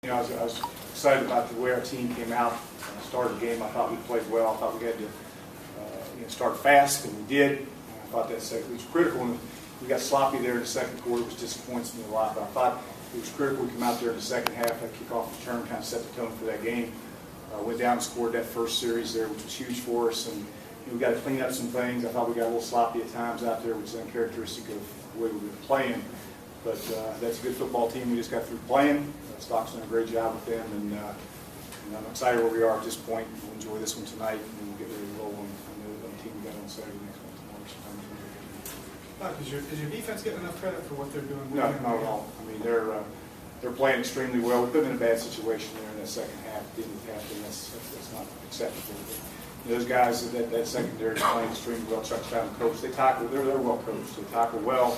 You know, I was excited about the way our team came out. Started the game, I thought we played well. I thought we had to start fast, and we did. I thought that it was critical. And we got sloppy there in the second quarter, which disappoints me a lot. But I thought it was critical we come out there in the second half. That kickoff return kind of set the tone for that game. Went down and scored that first series there, which was huge for us. And we got to clean up some things. I thought we got a little sloppy at times out there, which is uncharacteristic of the way we've been playing. But that's a good football team. We just got through playing. Stock's done a great job with them, and I'm excited where we are at this point. We'll enjoy this one tonight, and we'll get ready to roll on the team we got on Saturday next month. Is your defense getting enough credit for what they're doing? No, not at all. I mean, they're playing extremely well. We put them in a bad situation there in that second half, at the end of the half, and that's not acceptable. Those guys, that secondary is playing extremely well. Chuck Fountain coach, they tackle. They're well coached. They tackle well.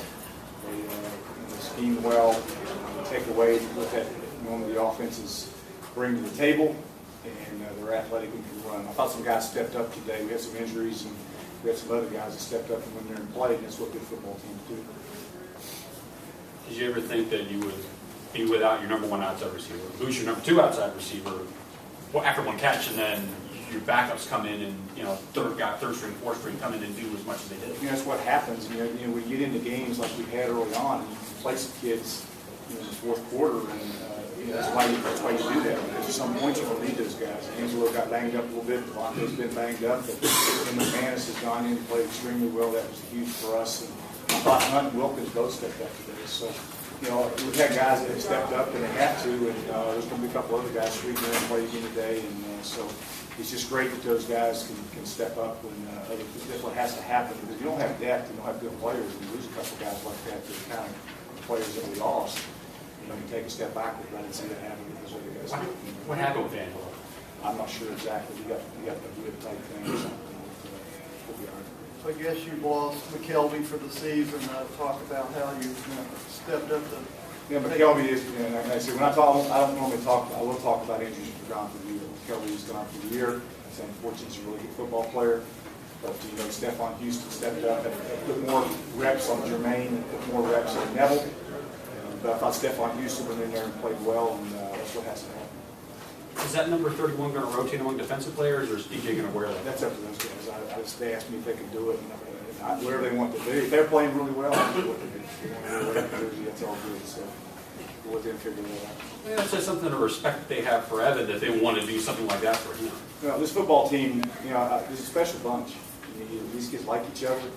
They scheme well. They take away what that normally the offenses bring to the table, and they're athletic and can run. I thought some guys stepped up today. We had some injuries, and we had some other guys that stepped up and went there and played, and that's what good football teams do. Did you ever think that you would be without your number one outside receiver, lose your number two outside receiver after one catch, and then your backups come in and, third string, fourth string come in and do as much as they did? That's what happens. We get into games like we had early on, and you play some kids in the fourth quarter, and that's why you do that. Because at some point you're going to need those guys. Angelo got banged up a little bit. Devontae's been banged up. But McManus has gone in and played extremely well. That was huge for us. And I thought Hunt and Wilkins both stepped up today. So, we've had guys that have stepped up and they have to. And there's going to be a couple other guys streaking there and play again today. And so it's just great that those guys can step up. And that's what has to happen. Because if you don't have depth, you don't have good players. And you lose a couple guys like that, the kind of players that we lost. You take a step backward. I didn't see that happen with those other guys. What happened with Angelo? I'm not sure exactly. You got a good type thing or something. We'll be all right. So I guess you've lost McKelvey for the season. Talk about how you stepped up to. Yeah, McKelvey is. And I said when I don't normally talk. I will talk about injuries for gone for the year. McKelvey is gone for the year. It's unfortunate. He's a really good football player. But Stephon Houston stepped up and put more reps on Jermaine and put more reps on Neville. But I thought Stephon Houston went in there and played well, and that's what has to happen. Is that number 31 going to rotate among defensive players, or is DJ going to wear that? That's up to those guys. They asked me if they could do it, and whatever they want to do. If they're playing really well, I do what they do. If they want to wear that jersey, that's all good. So we'll let them figure that out. Yeah, that says something to respect that they have for Evan, that they want to do something like that for him. This football team, is a special bunch. These kids like each other.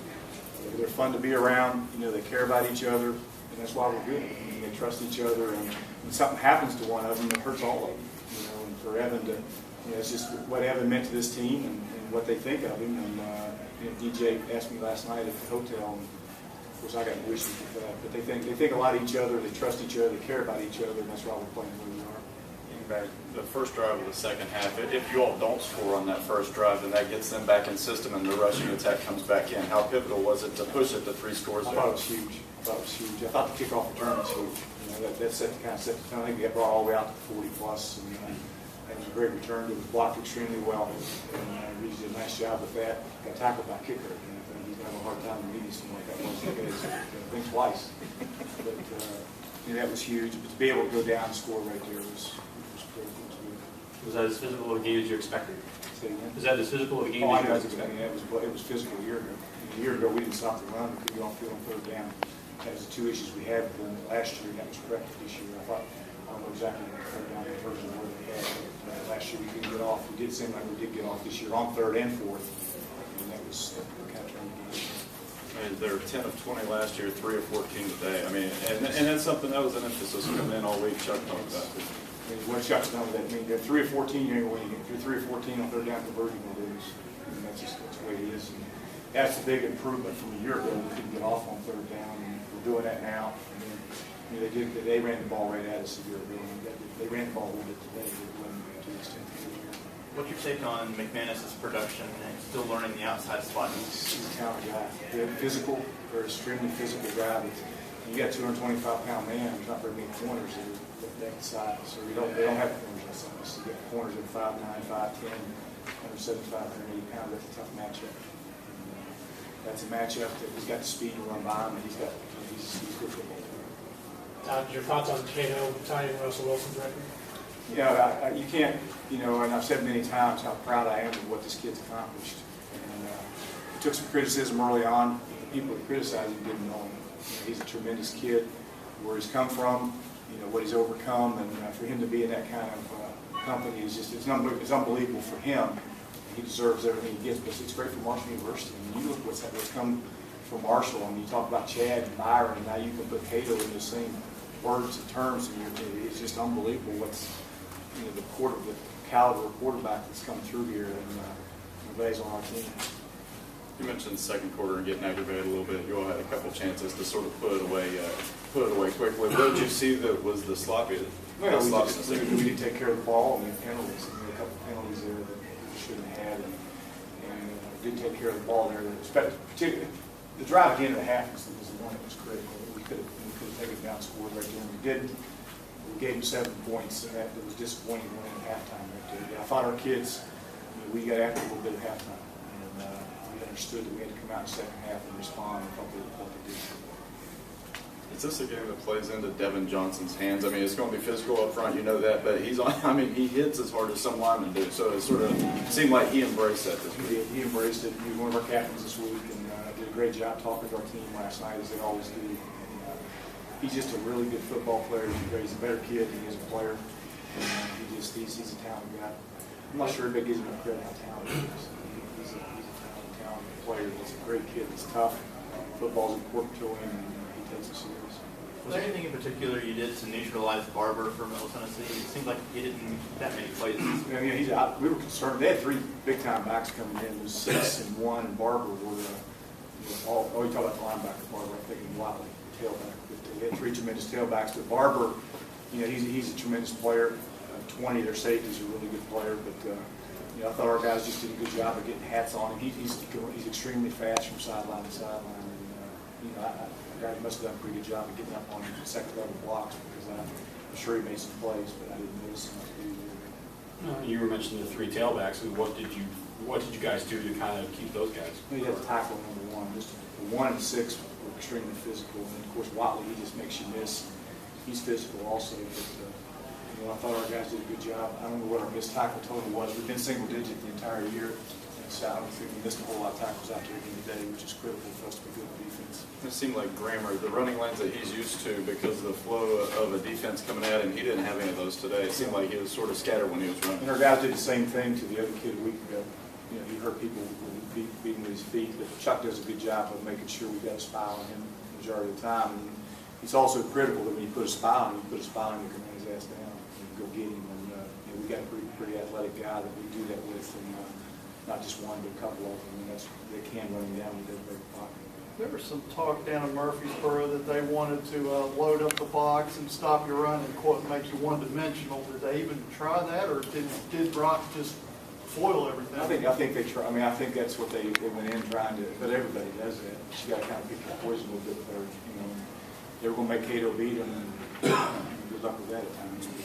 They're fun to be around. They care about each other, and that's why we're good. They trust each other, and when something happens to one of them, it hurts all of them. And for Evan to, it's just what Evan meant to this team and what they think of him. And DJ asked me last night at the hotel, and of course I got no issues with that. But they think a lot of each other, they trust each other, they care about each other, and that's why we're playing where we are. The first drive of the second half, if you all don't score on that first drive, then that gets them back in system and the rushing attack comes back in. How pivotal was it to push it to 3 scores? I thought it was huge. I thought the kickoff return was huge. That kind of set the tone. I think we got brought all the way out to 40 plus, and it was a great return. It was blocked extremely well, and Reese did a nice job with that. Got tackled by kicker. I think he's going to have a hard time meeting something like that once again. Think twice. But that was huge. But to be able to go down and score right there was critical too. Was that as physical of a game as you expected? Say again? Is that as physical of a game as you guys expected? Yeah, it was physical a year ago. A year ago, we didn't stop the run. We couldn't get on field and third down. That was the 2 issues we had with them last year. That was corrected this year. I don't know exactly what the third down conversion where they had. Last year we couldn't get off. We did seem like we did get off this year on third and fourth. And that was kind of turned the game. They were 10 of 20 last year, 3 of 14 today. And that's something that was an emphasis coming in all week. Chuck talked about it. What Chuck's done with that, you're 3 of 14, you ain't going to win. If you're 3 of 14 on third down conversion, you're going to lose. That's the way it is. And that's a big improvement from a year ago. We couldn't get off on third down, and we're doing that now. And they ran the ball right at us a year ago. They ran the ball a little bit today, but to the extent that they were. What's your take on McManus' production and still learning the outside spot? He's a talented guy. Very physical, very extremely physical guy. But you got a 225-pound man. There's not very many corners that size. So they don't have corners that size. You got corners at 5'9", 5'10", 175, 180 pounds. That's a tough matchup. That's a matchup that he's got the speed to run by him, and he's good football. Todd, your thoughts on Cato tying Russell Wilson's record? You know, you can't, you know, and I've said many times how proud I am of what this kid's accomplished. And he took some criticism early on. The people that criticized him didn't know him. You know, he's a tremendous kid. Where he's come from, you know, what he's overcome, and for him to be in that kind of company is just, it's unbelievable for him. He deserves everything he gets, but it's great for Marshall University. I mean, you look what's come from Marshall, and you talk about Chad and Byron, and now you can put Cato in the same words and terms, and it's just unbelievable what's, you know, the caliber of quarterback that's come through here and plays on our team. You mentioned the second quarter and getting aggravated a little bit. You all had a couple chances to sort of put it away quickly. What did you see that was the sloppiest? Well, we didn't take care of the ball and the penalties. We had a couple penalties there that we shouldn't have had, and didn't take care of the ball there. Particularly, the drive at the end of the half was the one that was critical. We could have taken it down and scored right there, and we didn't. We gave them 7 points, and that was disappointing when at halftime right there. But I thought our kids, you know, we got after a little bit at halftime, and we understood that we had to come out in the second half and respond and what they did. Is this a game that plays into Devin Johnson's hands? I mean, it's going to be physical up front, you know that, but he's on. I mean, he hits as hard as some linemen do. So it sort of seemed like he embraced that this week. He embraced it. He was one of our captains this week, and did a great job talking to our team last night, as they always do. And, he's just a really good football player. He's a better kid than he is a player. And he's a talented guy. I'm not sure everybody gives him enough credit how talented he is. He's a talented player. He's a great kid. He's tough. Football's important to him, and he takes it serious. Was there anything in particular you did to neutralize Barber for Middle Tennessee? It seemed like he didn't make that many plays. We were concerned. They had 3 big-time backs coming in. It was 6 and 1, and Barber were you talk about the linebacker, Barber, I'm thinking Watley, tailback. But they had 3 tremendous tailbacks. But Barber, you know, he's a tremendous player. 20 of their safeties are a really good player. But you know, I thought our guys just did a good job of getting hats on him. He's extremely fast from sideline to sideline. And you know, I must have done a pretty good job of getting up on him for second level blocks, because I'm sure he made some plays, but I didn't notice him to do there. You were mentioning the 3 tailbacks. What did you guys do to kind of keep those guys? Well, you have to tackle number 1. Just the 1 and 6 were extremely physical, and then of course Watley, he just makes you miss. He's physical also, but you know, I thought our guys did a good job. I don't know what our missed tackle total was. We've been single digit the entire year, and so I don't think we missed a whole lot of tackles out there again today, which is critical for us to be good at defense. It seemed like Grammer, the running lanes that he's used to because of the flow of a defense coming at him, he didn't have any of those today. It seemed like he was sort of scattered when he was running. And our guys did the same thing to the other kid a week ago. You know, he hurt people beating with his feet, but Chuck does a good job of making sure we got a spy on him the majority of the time. And it's also critical that when you put a spy on him, you can run his ass down and go get him. And you know, we got a pretty athletic guy that we do that with, and not just one, but a couple of them. And they can run him down. He doesn't break the pocket. There was some talk down in Murfreesboro that they wanted to load up the box and stop your run and quote make you one-dimensional. Did they even try that, or did Brock just foil everything? I think they try. I mean, I think that's what they went in trying to. But everybody does that. You got to kind of pick your poison a little bit there. You know, they were going to make Cato beat them, and good luck with that at times. But,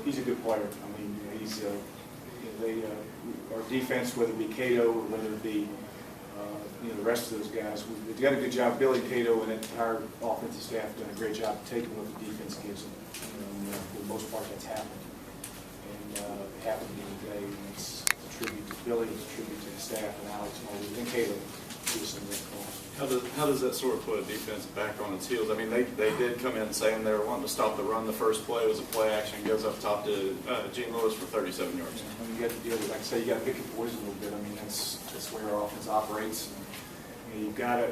he's a good player. I mean, he's our defense, whether it be Cato or whether it be you know, the rest of those guys, we've got a good job. Billy, Cato, and the entire offensive staff done a great job of taking what the defense gives them. You know, for the most part, that's happened. And it happened the other day, and it's a tribute to Billy, it's a tribute to the staff, and Alex Mulder, and Cato do some of that call. How does that sort of put a defense back on its heels? I mean, they did come in saying they were wanting to stop the run. The first play was a play action, goes up top to Gene Lewis for 37 yards. And you got to deal with, like I say, you got to pick your poison a little bit. I mean, that's the way our offense operates. And, you know,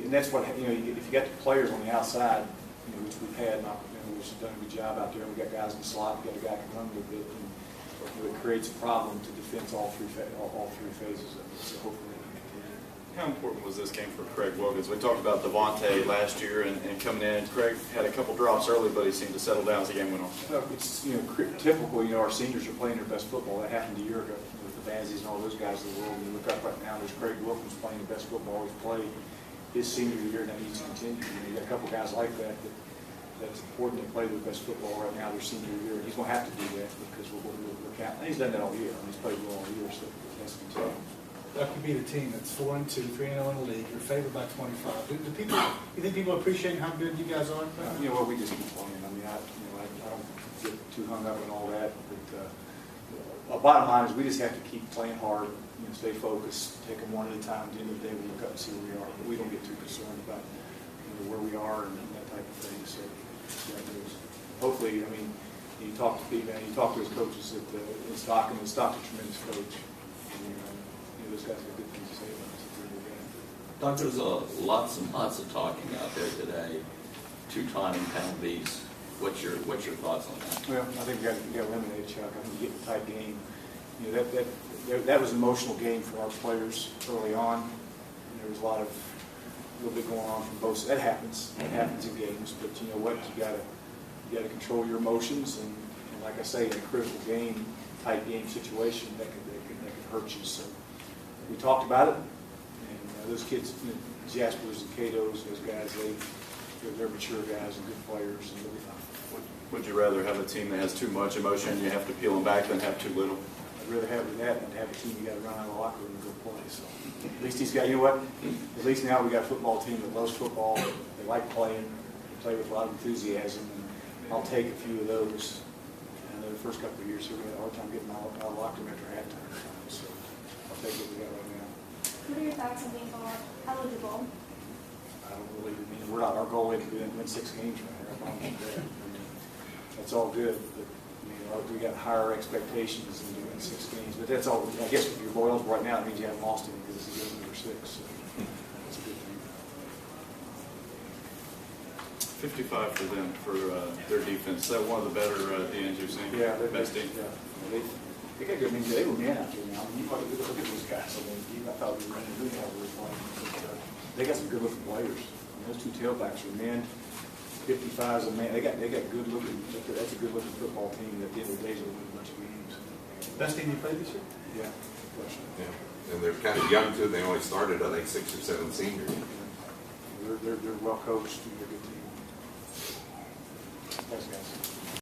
and that's what, you know, if you got the players on the outside, you know, which we've had, which have done a good job out there. We got guys in the slot, we got a guy who can run a little bit, and you know, it creates a problem to defense all three phases of it. So hopefully. How important was this game for Craig Wilkins? We talked about Devontae last year and coming in. Craig had a couple drops early, but he seemed to settle down as the game went on. It's typical. You know, our seniors are playing their best football. That happened a year ago with the Bazzies and all those guys in the world. And you look up right now, there's Craig Wilkins playing the best football he's played his senior year, and that needs to continue. You got a couple guys like that's important to play their best football right now their senior year. He's going to have to do that because we're counting. He's done that all year. I mean, he's played well all year, so that's continue. That could be the team that's 4-2, 3-0 in the league. You're favored by 25. You think people appreciate how good you guys are? You know what? We just keep playing. I mean, I don't too hung up on all that. But bottom line is we just have to keep playing hard, stay focused, take them one at a time. At the end of the day, we look up and see where we are. But we don't get too concerned about where we are and that type of thing. So that goes. Hopefully, I mean, you talk to Steve, and you talk to his coaches at Stockton. Stockton's a tremendous coach. And, those guys have good things to say about us. It's a really good game. Doc, there's lots and lots of talking out there today, two-timing penalties. What's your thoughts on that? Well, I think we got to eliminate Chuck. I think you get the tight game. That was an emotional game for our players early on. There was a little bit going on from both sides. That happens. It happens in games. But you know what? You got to control your emotions. And like I say, in a critical game, tight game situation, that could hurt you. So we talked about it. And those kids, Jaspers and Cato's, those guys, they're mature guys and good players, and they'll be fine. Would you rather have a team that has too much emotion, you have to peel them back, than have too little? I'd rather have that than have a team you got to run out of the locker room and go play. So at least he's got, you know what? At least now we got a football team that loves football. They like playing. They play with a lot of enthusiasm. And I'll take a few of those. And the first couple of years here, we had a hard time getting out of the locker room after halftime. So I'll take what we got right now. What are your thoughts on being eligible? I don't really mean we're not. Our goal is to win 6 games right here. I promise you that. That's all good, but we got higher expectations than doing 6 games. But that's all. I guess if your Royals right now, it means you haven't lost any because this is game number 6. So that's a good thing. 55 for them for their defense. Is that one of the better DNs you've seen? Yeah, best team. Yeah, they got good. I mean, they were men out there now. I mean, you probably look at those guys. I mean, I thought we were running really how we were playing. But, they got some good looking players. I mean, those 2 tailbacks are men. 55 is a man. They got good looking. That's a good looking football team. That at the end of the day, will win a bunch of games. Best team you played this year? Yeah. Question. Yeah, and they're kind of young too. They only started, I think, 6 or 7 seniors. They're well coached and they're a good team. Thanks, guys.